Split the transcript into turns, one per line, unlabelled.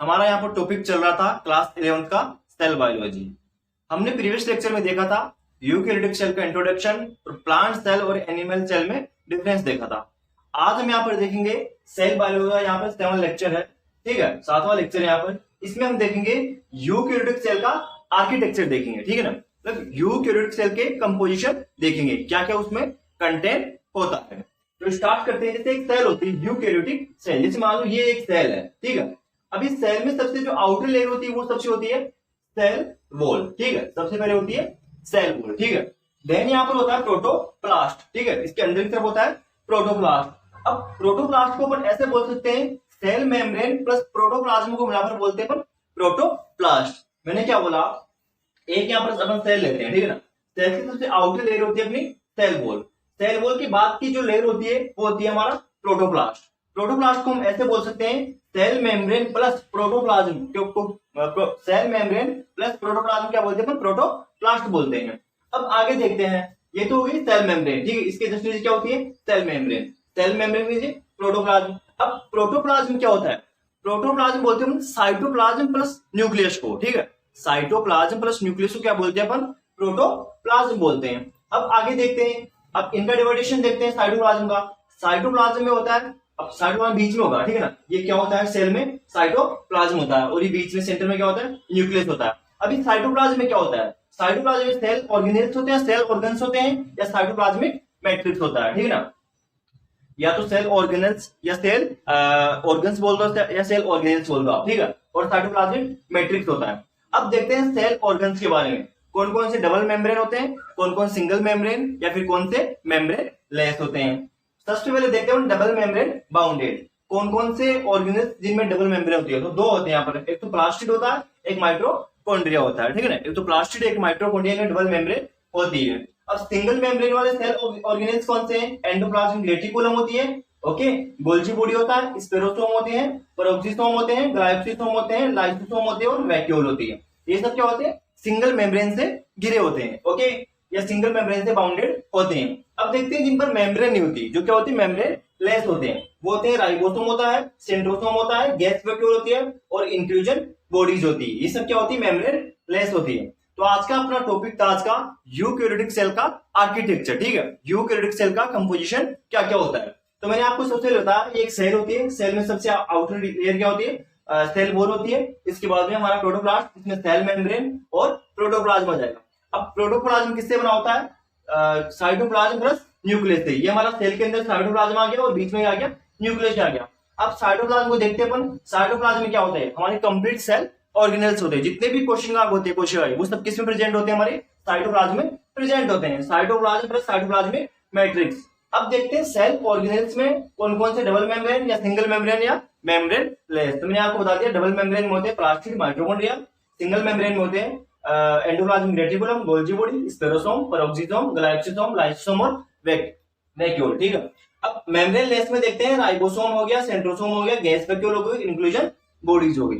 हमारा यहाँ पर टॉपिक चल रहा था क्लास 11th का सेल बायोलॉजी। हमने प्रीवियस लेक्चर में देखा था यूकेरियोटिक सेल का इंट्रोडक्शन और प्लांट सेल और एनिमल सेल में डिफरेंस देखा था। आज हम यहाँ पर देखेंगे सेल बायोलॉजी का यहाँ पर 7वां लेक्चर है, ठीक है, 7वां लेक्चर यहाँ पर। इसमें हम देखेंगे यूकेरियोटिक सेल का आर्किटेक्चर देखेंगे, ठीक है ना, मतलब यूकेरियोटिक सेल के कंपोजिशन देखेंगे, क्या क्या उसमें कंटेंट होता है। तो स्टार्ट करते हैं। जैसे एक सेल होती है यूकेरियोटिक सेल, जैसे मान लो ये एक सेल है, ठीक है। अब इस सेल में सबसे जो आउटर लेयर होती है वो सबसे होती है सेल वॉल, ठीक है, सबसे पहले होती है सेल वॉल, ठीक है। देन यहाँ पर होता है प्रोटोप्लास्ट, ठीक है, इसके अंदर की तरफ होता है प्रोटोप्लास्ट। अब प्रोटोप्लास्ट को अपन ऐसे बोल सकते हैं सेल मेम्ब्रेन प्लस प्रोटोप्लाज्म को मिलाकर बोलते हैं अपन प्रोटोप्लास्ट। मैंने क्या बोला, एक यहाँ पर अपन सेल लेते हैं, ठीक है ना। सेल की सबसे आउटर लेयर होती है अपनी सेल वॉल। सेल वॉल के बाद की जो लेयर होती है वो होती है हमारा प्रोटोप्लास्ट। प्रोटोप्लास्ट को हम ऐसे बोल सकते हैं cell membrane plus protoplasm. Cell membrane plus protoplasm क्या बोलते हैं, प्रोटोप्लास्ट बोलते हैं। अब आगे देखते हैं, ये तो होगी सेल मेम्ब्रेन, ठीक है, इसके जस्ट नीचे क्या होती है सेल मेम्ब्रेन। सेल मेम्ब्रेन नीचे प्रोटोप्लाज्म। अब प्रोटोप्लाज्म क्या होता है, प्रोटोप्लाज्म बोलते हैं साइटोप्लाज्म प्लस न्यूक्लियस को, ठीक है, साइटोप्लाज्म प्लस न्यूक्लियस को क्या बोलते हैं अपन, प्रोटोप्लाज्म बोलते हैं। अब आगे देखते हैं, अब इनका डिवाइडेशन देखते हैं साइटोप्लाज्म का। साइटोप्लाज्म में होता है, अब साइटोप्लाज्म बीच में होगा, ठीक है ना, ये क्या होता है सेल में साइटोप्लाज्म होता है और ये बीच में सेंटर में क्या होता है न्यूक्लियस होता है। अभी साइटोप्लाज्म में क्या होता है, साइटोप्लाज्म में सेल ऑर्गेनेल्स होते हैं, सेल ऑर्गन्स होते हैं, या साइटोप्लाज्मिक मैट्रिक्स होता है, ठीक है ना, या तो सेल ऑर्गेनल्स या सेल ऑर्गन्स बोल दो या सेल ऑर्गेनल्स बोल दो, ठीक है, और साइटोप्लाज्मिक मैट्रिक्स होता है। अब देखते हैं सेल ऑर्गन्स के बारे में, कौन कौन से डबल मेम्ब्रेन होते हैं, कौन कौन सिंगल मेम्ब्रेन या फिर कौन से मेम्ब्रेन लेस होते हैं। सबसे पहले देखते हैं डबल मेम्ब्रेन बाउंडेड, कौन कौन से ऑर्गेनल्स जिनमें डबल मेम्ब्रेन होती है। तो दो होते हैं यहाँ पर, एक तो प्लास्टिड होता है, एक माइटोकॉन्ड्रिया होता है, ठीक है ना, एक तो प्लास्टिड एक माइटोकॉन्ड्रिया में डबल मेम्ब्रेन होती है। अब सिंगल मेम्ब्रेन वाले सेल ऑर्गेनल्स कौन से हैं, एंडोप्लाज्मिक रेटिकुलम होती है, ओके, गोल्जी बॉडी होता है, स्पेरोसोम होते हैं, पेरोक्सिसोम होते हैं, ग्लाइकोसिसोम होते हैं, लाइसोसोम होते हैं और वैक्यूल होती है। ये सब क्या होते हैं सिंगल मेम्ब्रेन से घिरे होते हैं, ओके, या सिंगल मेम्ब्रेन से बाउंडेड होते हैं। अब देखते हैं जिन पर मेम्ब्रेन नहीं होती, जो क्या होती है मेम्ब्रेन लेस होते हैं, वो होते हैं राइबोसोम होता है, सेंट्रोसोम होता है, गैस वैक्यूल होती है और इंक्लूजन बॉडीज होती है। ये सब क्या होती है मेम्ब्रेन लेस होती है। तो आज का अपना टॉपिक था आज का यूकेरियोटिक सेल का आर्किटेक्चर, ठीक है, यूकेरियोटिक सेल का कंपोजिशन क्या क्या होता है। तो मैंने आपको सबसे पहले बताया एक सेल होती है, सेल में सबसे आउटर लेयर क्या होती है, सेल वॉल होती है। इसके बाद में हमारा प्रोटोप्लास्ट, इसमें सेल मेम्ब्रेन और प्रोटोप्लाज्म आ जाएगा। अब प्रोटोप्लाज्म किससे बना होता है, साइटोप्लाज्म प्लस न्यूक्लियस से। ये हमारा सेल के अंदर साइटोप्लाज्म आ गया और बीच में आ गया न्यूक्लियस आ गया। अब साइटोप्लाज्म को देखते हैं अपन, साइटोप्लाज्म में क्या होता है, हमारे कंप्लीट सेल ऑर्गेनल्स होते हैं, जितने भी कोशिका होते हैं, कोशिका वो सब किस में प्रेजेंट होते हैं, हमारे साइटोप्लाज्म में प्रेजेंट होते हैं। Cytoplasm plus cytoplasmic matrix. अब देखते हैं सेल ऑर्गेनल्स में कौन कौन से डबल मेम्ब्रेन या सिंगल मेम्ब्रेन या मेम्ब्रेन लेस। तो मैंने आपको बता दिया डबल मेम्ब्रेन में होते हैं प्लास्टिड माइटोकॉन्ड्रिया, सिंगल मेम्ब्रेन में होते हैं endoplasmic reticulum, Golgi body, spherosome, peroxisome, glyoxysome, lysosome और वैक्यूल, ठीक है। अब मेम्ब्रेन लेस में देखते हैं राइबोसोम हो गया, सेंट्रोसोम हो गया, गैस वैक्यूल हो गई, इंक्लूजन बॉडीज हो गई।